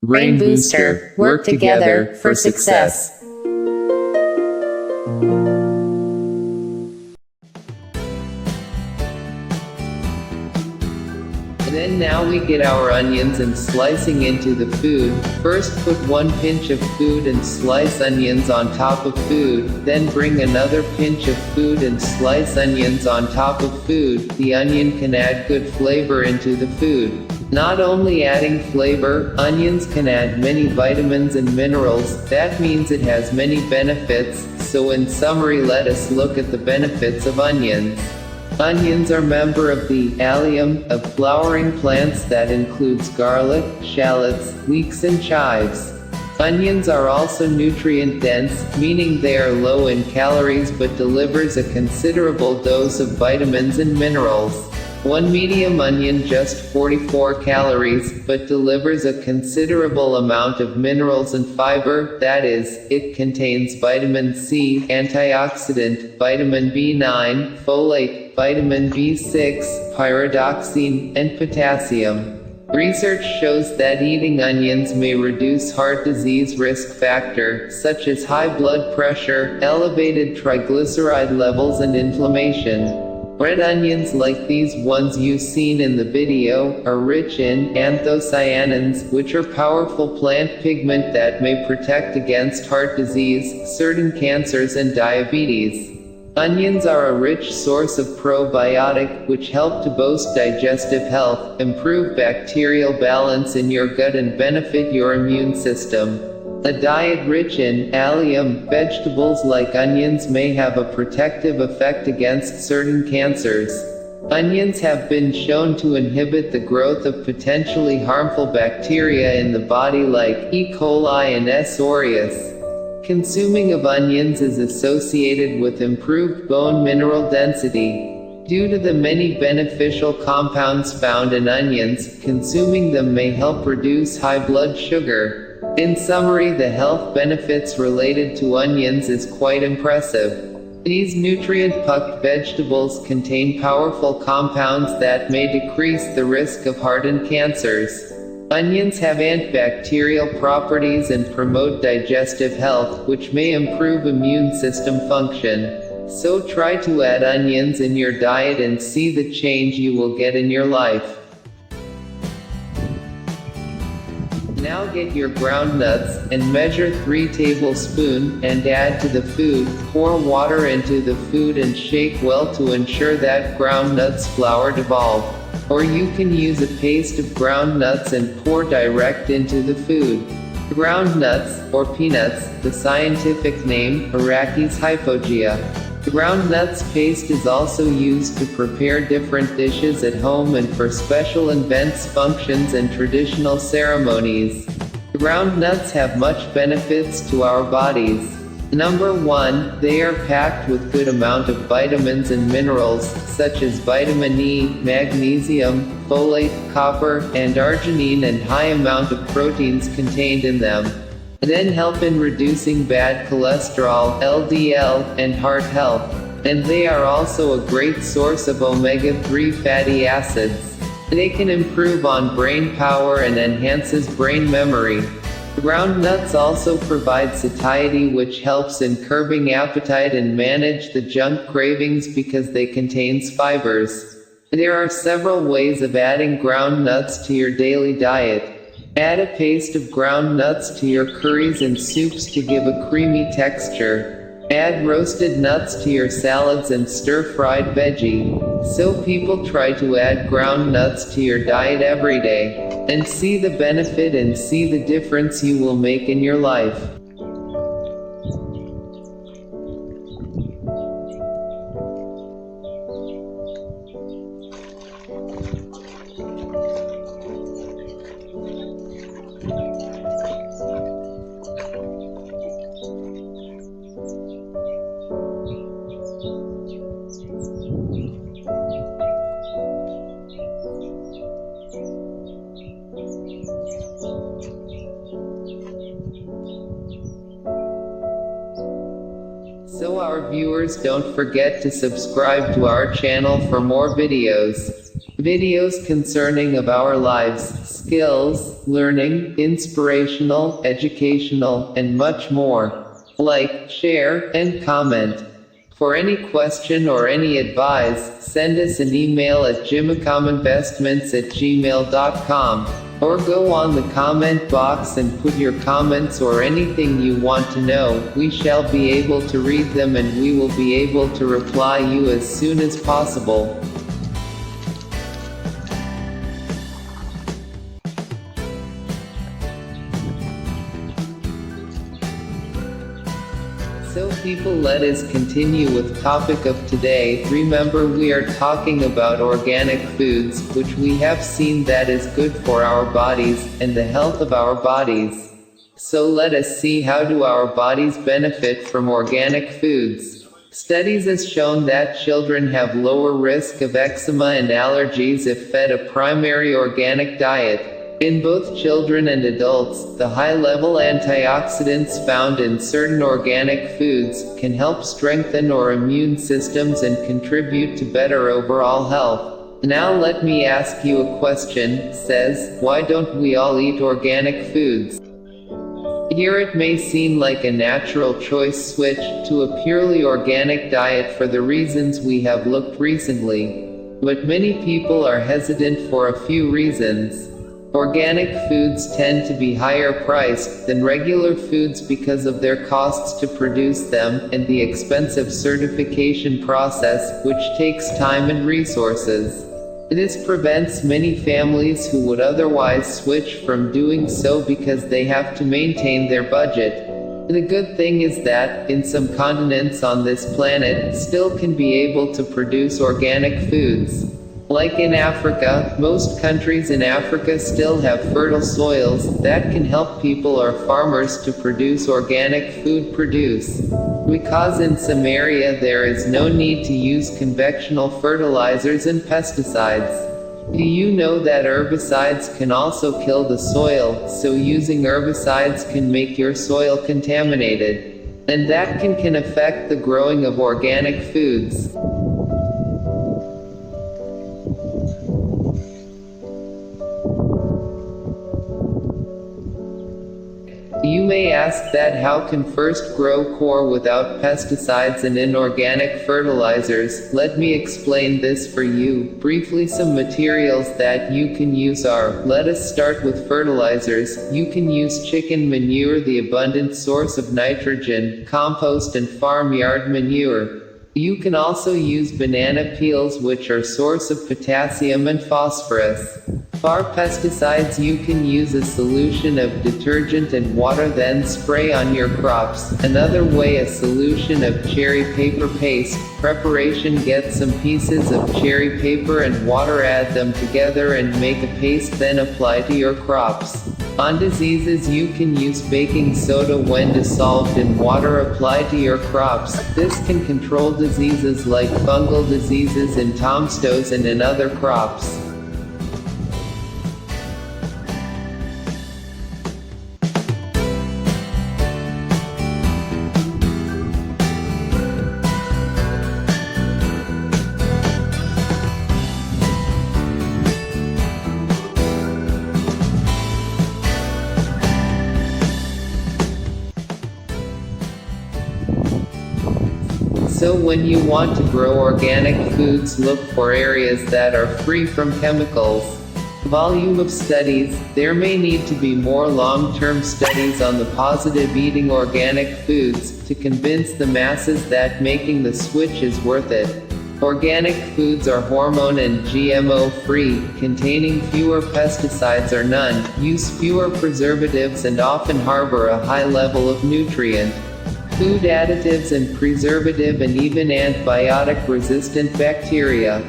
Brain Booster, work together for success. And then now we get our onions and slicing into the food. First put 1 pinch of food and slice onions on top of food, then bring another pinch of food and slice onions on top of food. The onion can add good flavor into the food. Not only adding flavor, onions can add many vitamins and minerals. That means it has many benefits, so in summary let us look at the benefits of onions. Onions are member of the allium of flowering plants that includes garlic, shallots, leeks and chives. Onions are also nutrient dense, meaning they are low in calories but delivers a considerable dose of vitamins and minerals. 1 medium onion just 44 calories, but delivers a considerable amount of minerals and fiber, that is, it contains vitamin C, antioxidant, vitamin B9, folate, vitamin B6, pyridoxine, and potassium. Research shows that eating onions may reduce heart disease risk factor, such as high blood pressure, elevated triglyceride levels and inflammation. Red onions like these ones you've seen in the video, are rich in anthocyanins, which are powerful plant pigment that may protect against heart disease, certain cancers and diabetes. Onions are a rich source of probiotic, which help to boost digestive health, improve bacterial balance in your gut and benefit your immune system. A diet rich in allium vegetables like onions may have a protective effect against certain cancers. Onions have been shown to inhibit the growth of potentially harmful bacteria in the body like E. coli and S. aureus. Consuming of onions is associated with improved bone mineral density. Due to the many beneficial compounds found in onions, consuming them may help reduce high blood sugar. In summary, the health benefits related to onions is quite impressive. These nutrient-packed vegetables contain powerful compounds that may decrease the risk of heart and cancers. Onions have antibacterial properties and promote digestive health, which may improve immune system function. So try to add onions in your diet and see the change you will get in your life. Now get your ground nuts, and measure 3 tablespoons, and add to the food. Pour water into the food and shake well to ensure that ground nuts flour dissolve. Or you can use a paste of ground nuts and pour direct into the food. Ground nuts, or peanuts, the scientific name, Arachis hypogea. Ground nuts paste is also used to prepare different dishes at home and for special events, functions and traditional ceremonies. Ground nuts have much benefits to our bodies. Number 1, they are packed with good amount of vitamins and minerals, such as vitamin E, magnesium, folate, copper, and arginine and high amount of proteins contained in them. Then help in reducing bad cholesterol, LDL, and heart health. And they are also a great source of omega-3 fatty acids. They can improve on brain power and enhances brain memory. Ground nuts also provide satiety, which helps in curbing appetite and manage the junk cravings because they contains fibers. There are several ways of adding ground nuts to your daily diet. Add a paste of ground nuts to your curries and soups to give a creamy texture. Add roasted nuts to your salads and stir-fried veggie. So people try to add ground nuts to your diet every day, and see the benefit and see the difference you will make in your life. So our viewers, don't forget to subscribe to our channel for more videos. Videos concerning of our lives, skills, learning, inspirational, educational, and much more. Like, share, and comment. For any question or any advice, send us an email at jimacominvestments@gmail.com, or go on the comment box and put your comments or anything you want to know. We shall be able to read them and we will be able to reply you as soon as possible. So people, let us continue with topic of today. Remember, we are talking about organic foods, which we have seen that is good for our bodies, and the health of our bodies. So let us see how do our bodies benefit from organic foods. Studies has shown that children have lower risk of eczema and allergies if fed a primary organic diet. In both children and adults, the high-level antioxidants found in certain organic foods can help strengthen our immune systems and contribute to better overall health. Now let me ask you a question, says, why don't we all eat organic foods? Here it may seem like a natural choice switch to a purely organic diet for the reasons we have looked recently. But many people are hesitant for a few reasons. Organic foods tend to be higher priced than regular foods because of their costs to produce them, and the expensive certification process, which takes time and resources. This prevents many families who would otherwise switch from doing so because they have to maintain their budget. The good thing is that, in some continents on this planet, still can be able to produce organic foods. Like in Africa, most countries in Africa still have fertile soils that can help people or farmers to produce organic food produce. Because in some area there is no need to use conventional fertilizers and pesticides. Do you know that herbicides can also kill the soil, so using herbicides can make your soil contaminated? And that can affect the growing of organic foods. You may ask that how can first grow corn without pesticides and inorganic fertilizers. Let me explain this for you. Briefly, some materials that you can use are, let us start with fertilizers. You can use chicken manure, the abundant source of nitrogen, compost and farmyard manure. You can also use banana peels, which are source of potassium and phosphorus. For pesticides, you can use a solution of detergent and water, then spray on your crops. Another way, a solution of cherry paper paste. Preparation: get some pieces of cherry paper and water, add them together and make a paste, then apply to your crops. On diseases, you can use baking soda when dissolved in water, apply to your crops. This can control diseases like fungal diseases in tomatoes and in other crops. So when you want to grow organic foods, look for areas that are free from chemicals. Volume of studies: there may need to be more long-term studies on the positive eating organic foods, to convince the masses that making the switch is worth it. Organic foods are hormone and GMO free, containing fewer pesticides or none, use fewer preservatives and often harbor a high level of nutrient, food additives and preservative and even antibiotic-resistant bacteria.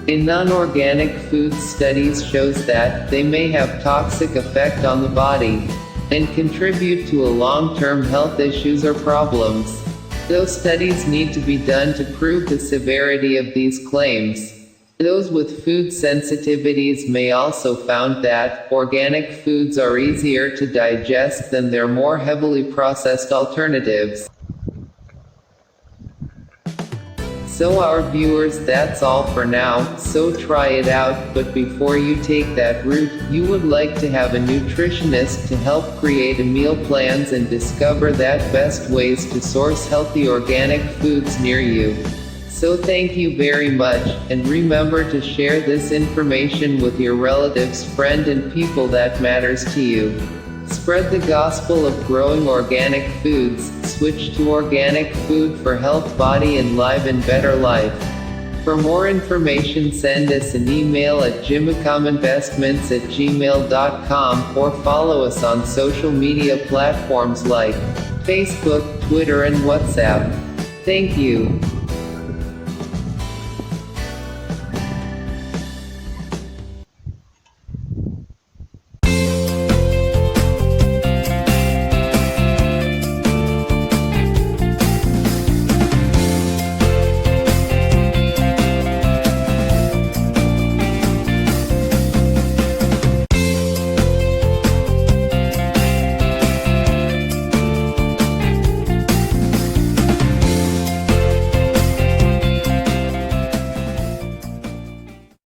In non-organic foods, studies shows that they may have toxic effect on the body and contribute to a long-term health issues or problems. Those studies need to be done to prove the severity of these claims. Those with food sensitivities may also found that organic foods are easier to digest than their more heavily processed alternatives. So our viewers, that's all for now, so try it out, but before you take that route, you would like to have a nutritionist to help create a meal plans and discover that best ways to source healthy organic foods near you. So thank you very much, and remember to share this information with your relatives, friends and people that matters to you. Spread the gospel of growing organic foods, switch to organic food for health, body and live and better life. For more information send us an email at jimacominvestments@gmail.com or follow us on social media platforms like Facebook, Twitter and WhatsApp. Thank you.